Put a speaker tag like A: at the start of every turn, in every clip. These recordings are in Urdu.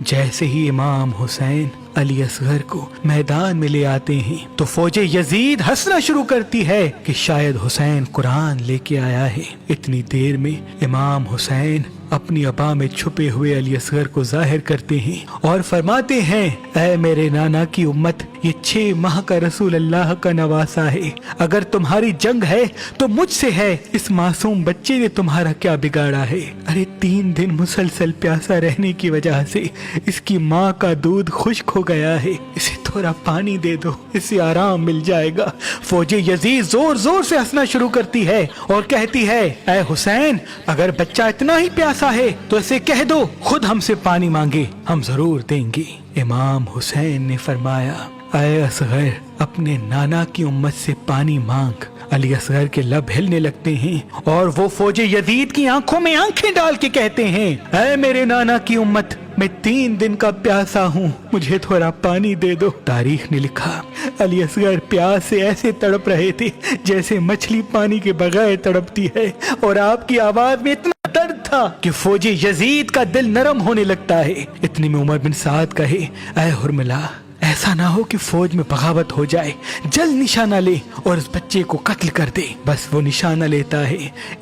A: جیسے ہی امام حسین علی اصغر کو میدان میں لے آتے ہیں تو فوج یزید ہنسنا شروع کرتی ہے کہ شاید حسین قرآن لے کے آیا ہے۔ اتنی دیر میں امام حسین اپنی عبا میں چھپے ہوئے علی اصغر کو ظاہر کرتے ہیں اور فرماتے ہیں، اے میرے نانا کی امت، یہ 6 ماہ کا رسول اللہ کا نواسا ہے، اگر تمہاری جنگ ہے تو مجھ سے ہے، اس معصوم بچے نے تمہارا کیا بگاڑا ہے؟ ارے 3 دن مسلسل پیاسا رہنے کی وجہ سے اس کی ماں کا دودھ خشک ہو گیا ہے، اسے تھوڑا پانی دے دو، اسے آرام مل جائے گا۔ فوج یزید زور زور سے ہنسنا شروع کرتی ہے اور کہتی ہے، اے حسین، اگر بچہ اتنا ہی پیاسا ہے تو اسے کہہ دو خود ہم سے پانی مانگے، ہم ضرور دیں گے۔ امام حسین نے فرمایا، اے اصغر، اپنے نانا کی امت سے پانی مانگ۔ علی اصغر کے لب ہلنے لگتے ہیں اور وہ فوج یزید کی آنکھوں میں آنکھیں ڈال کے کہتے ہیں، اے میرے نانا کی امت، میں 3 دن کا پیاسا ہوں، مجھے تھوڑا پانی دے دو۔ تاریخ نے لکھا، علی اصغر پیاس سے ایسے تڑپ رہے تھے جیسے مچھلی پانی کے بغیر تڑپتی ہے، اور آپ کی آواز میں اتنا درد تھا کہ فوج یزید کا دل نرم ہونے لگتا ہے۔ اتنے میں عمر بن سعد کہے، اے حرملہ، ایسا نہ ہو کہ فوج میں بغاوت ہو جائے، جلد نشانہ لے اور اس بچے کو قتل کر دے۔ بس وہ نشانہ لیتا ہے،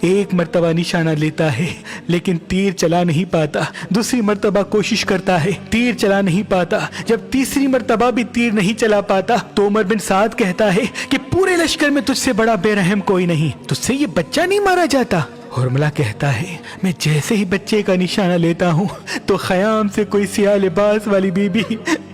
A: 1 مرتبہ نشانہ لیتا ہے لیکن تیر چلا نہیں پاتا، دوسری مرتبہ کوشش کرتا ہے، تیر چلا نہیں پاتا، جب تیسری مرتبہ بھی تیر نہیں چلا پاتا تو عمر بن سعد کہتا ہے کہ پورے لشکر میں تجھ سے بڑا بے رحم کوئی نہیں، تجھ سے یہ بچہ نہیں مارا جاتا۔ حرملہ کہتا ہے، میں جیسے ہی بچے کا نشانہ لیتا ہوں تو خیام سے کوئی سیاہ لباس والی بی بی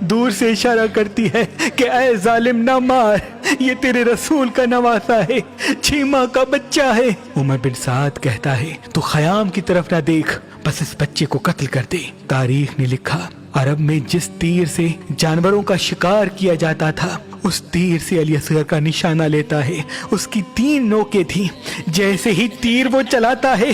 A: دور سے اشارہ کرتی ہے کہ اے ظالم، نہ مار، یہ تیرے رسول کا نواسا ہے، 6 ماہ کا بچہ ہے۔ عمر بن سعد کہتا ہے، تو خیام کی طرف نہ دیکھ، بس اس بچے کو قتل کر دے۔ تاریخ نے لکھا، عرب میں جس تیر سے جانوروں کا شکار کیا جاتا تھا اس تیر سے علی اصغر کا نشانہ لیتا ہے، اس کی 3 نوکیں تھیں، جیسے ہی تیر وہ چلاتا ہے،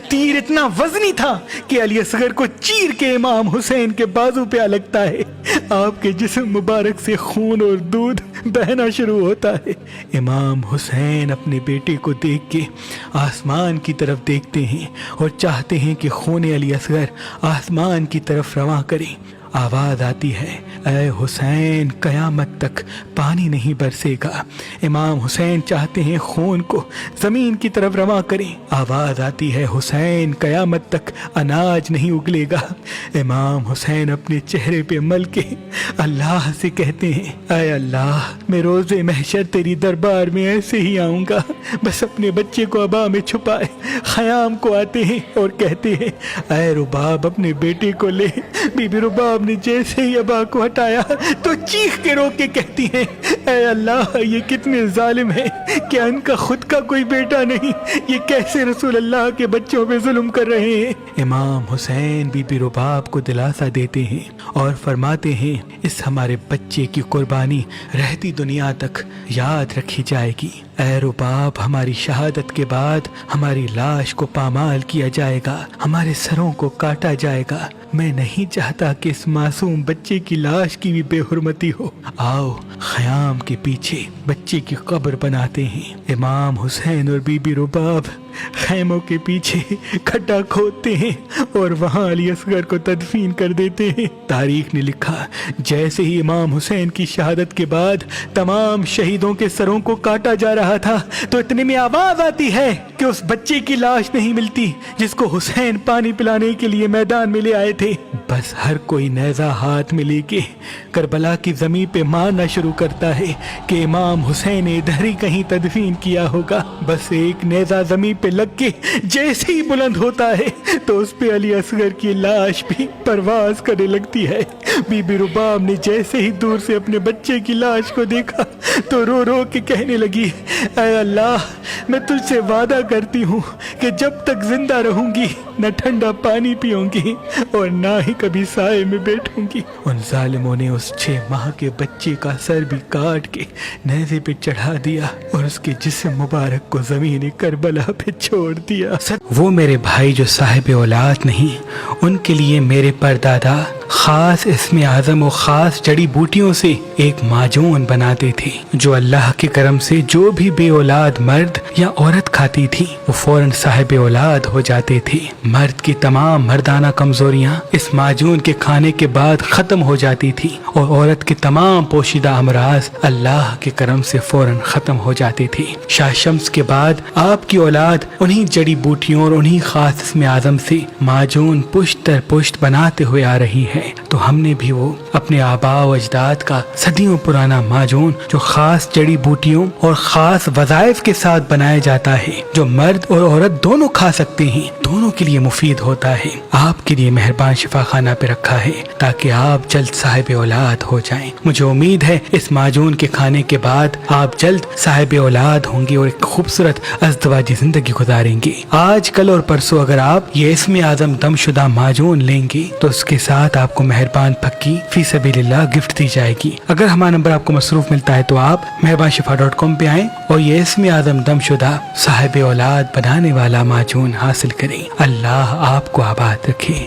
A: تیر اتنا وزنی تھا کہ علی اصغر کو چیر کے امام حسین کے بازو پہ لگتا ہے، آپ کے جسم مبارک سے خون اور دودھ بہنا شروع ہوتا ہے۔ امام حسین اپنے بیٹے کو دیکھ کے آسمان کی طرف دیکھتے ہیں اور چاہتے ہیں کہ خون علی اصغر آسمان کی طرف رواں کرے۔ آواز آتی ہے، اے حسین، قیامت تک پانی نہیں برسے گا۔ امام حسین چاہتے ہیں خون کو زمین کی طرف رواں کریں۔ آواز آتی ہے، حسین، قیامت تک اناج نہیں اگلے گا۔ امام حسین اپنے چہرے پہ مل کے اللہ سے کہتے ہیں، اے اللہ، میں روز محشر تیری دربار میں ایسے ہی آؤں گا، بس اپنے بچے کو عبا میں چھپائے۔ خیام کو آتے ہیں اور کہتے ہیں، اے رباب، اپنے بیٹے کو لے۔ بی بی رباب نے جیسے ہی عبا کو ہٹایا تو چیخ کے رو کے کہتی ہیں، اے اللہ، یہ کتنے ظالم ہیں، کیا ان کا خود کا کوئی بیٹا نہیں؟ یہ کیسے رسول اللہ کے بچوں پہ ظلم کر رہے ہیں؟ امام حسین بی بی رباب کو دلاسا دیتے ہیں اور فرماتے ہیں، اس ہمارے بچے کی قربانی رہتی دنیا تک یاد رکھی جائے گی۔ اے رباب، ہماری شہادت کے بعد ہماری لاش کو پامال کیا جائے گا، ہمارے سروں کو کاٹا جائے گا۔ میں نہیں چاہتا کہ اس معصوم بچے کی لاش کی بھی بے حرمتی ہو۔ آؤ، خیام کے پیچھے بچے کی قبر بناتے ہیں۔ امام حسین اور بی بی رباب خیموں کے پیچھے کھڈا کھودتے ہیں اور وہاں علی اصغر کو تدفین کر دیتے ہیں۔ تاریخ نے لکھا، جیسے ہی امام حسین کی شہادت کے بعد تمام شہیدوں کے سروں کو کاٹا جا رہا تھا تو اتنے میں آواز آتی ہے کہ اس بچے کی لاش نہیں ملتی جس کو حسین پانی پلانے کے لیے میدان میں لے آئے تھے۔ بس ہر کوئی نیزہ ہاتھ میں لے کے کربلا کی زمین پہ مارنا شروع کرتا ہے کہ امام حسین نے ادھر ہی کہیں تدفین کیا ہوگا۔ بس ایک نیزہ زمین پہ لگ کے جیسے ہی بلند ہوتا ہے تو اس پہ علی اصغر کی لاش بھی پرواز کرنے لگتی ہے۔ بی بی رباب نے جیسے ہی دور سے اپنے بچے کی لاش کو دیکھا تو رو رو کے کہنے لگی، اے اللہ، میں تجھ سے وعدہ کرتی ہوں کہ جب تک زندہ رہوں گی نہ ٹھنڈا پانی پیوں گی اور نہ ہی کبھی سائے میں بیٹھوں گی۔ ان ظالموں نے اس 6 ماہ کے بچے کا سر بھی کاٹ کے نیزے پہ چڑھا دیا اور اس کے جسم مبارک کو زمین کربلا پہ چھوڑ دیا۔ وہ میرے بھائی جو صاحب اولاد نہیں، ان کے لیے میرے پردادا خاص اسم اعظم و خاص جڑی بوٹیوں سے ایک معجون بناتے تھے جو اللہ کے کرم سے جو بھی بے اولاد مرد یا عورت کھاتی تھی وہ فوراً صاحب اولاد ہو جاتے تھے۔ مرد کی تمام مردانہ کمزوریاں اس معجون کے کھانے کے بعد ختم ہو جاتی تھی اور عورت کے تمام پوشیدہ امراض اللہ کے کرم سے فوراً ختم ہو جاتے تھے۔ شاہ شمس کے بعد آپ کی اولاد انہی جڑی بوٹیوں اور انہی خاص اسم اعظم سے معجون پشت در پشت بناتے ہوئے آ رہی ہے، تو ہم نے بھی وہ اپنے آباء و اجداد کا صدیوں پرانا معجون جو خاص جڑی بوٹیوں اور خاص وظائف کے ساتھ بنایا جاتا ہے، جو مرد اور عورت دونوں کھا سکتے ہیں، دونوں کے لیے مفید ہوتا ہے، آپ کے لیے مہربان شفا خانہ پہ رکھا ہے تاکہ آپ جلد صاحب اولاد ہو جائیں۔ مجھے امید ہے اس معجون کے کھانے کے بعد آپ جلد صاحب اولاد ہوں گے اور ایک خوبصورت ازدواجی زندگی گزاریں گے۔ آج کل اور پرسوں اگر آپ یہ اسم اعظم دم شدہ معجون لیں گے تو اس کے ساتھ آپ کو مہربان پکی فی سبیل اللہ گفٹ دی جائے گی۔ اگر ہمارا نمبر آپ کو مصروف ملتا ہے تو آپ مہربانشفا.com پہ آئیں اور یہ اسم اعظم دم شدہ صاحب اولاد بنانے والا معجون حاصل کریں۔ اللہ آپ کو آباد رکھے۔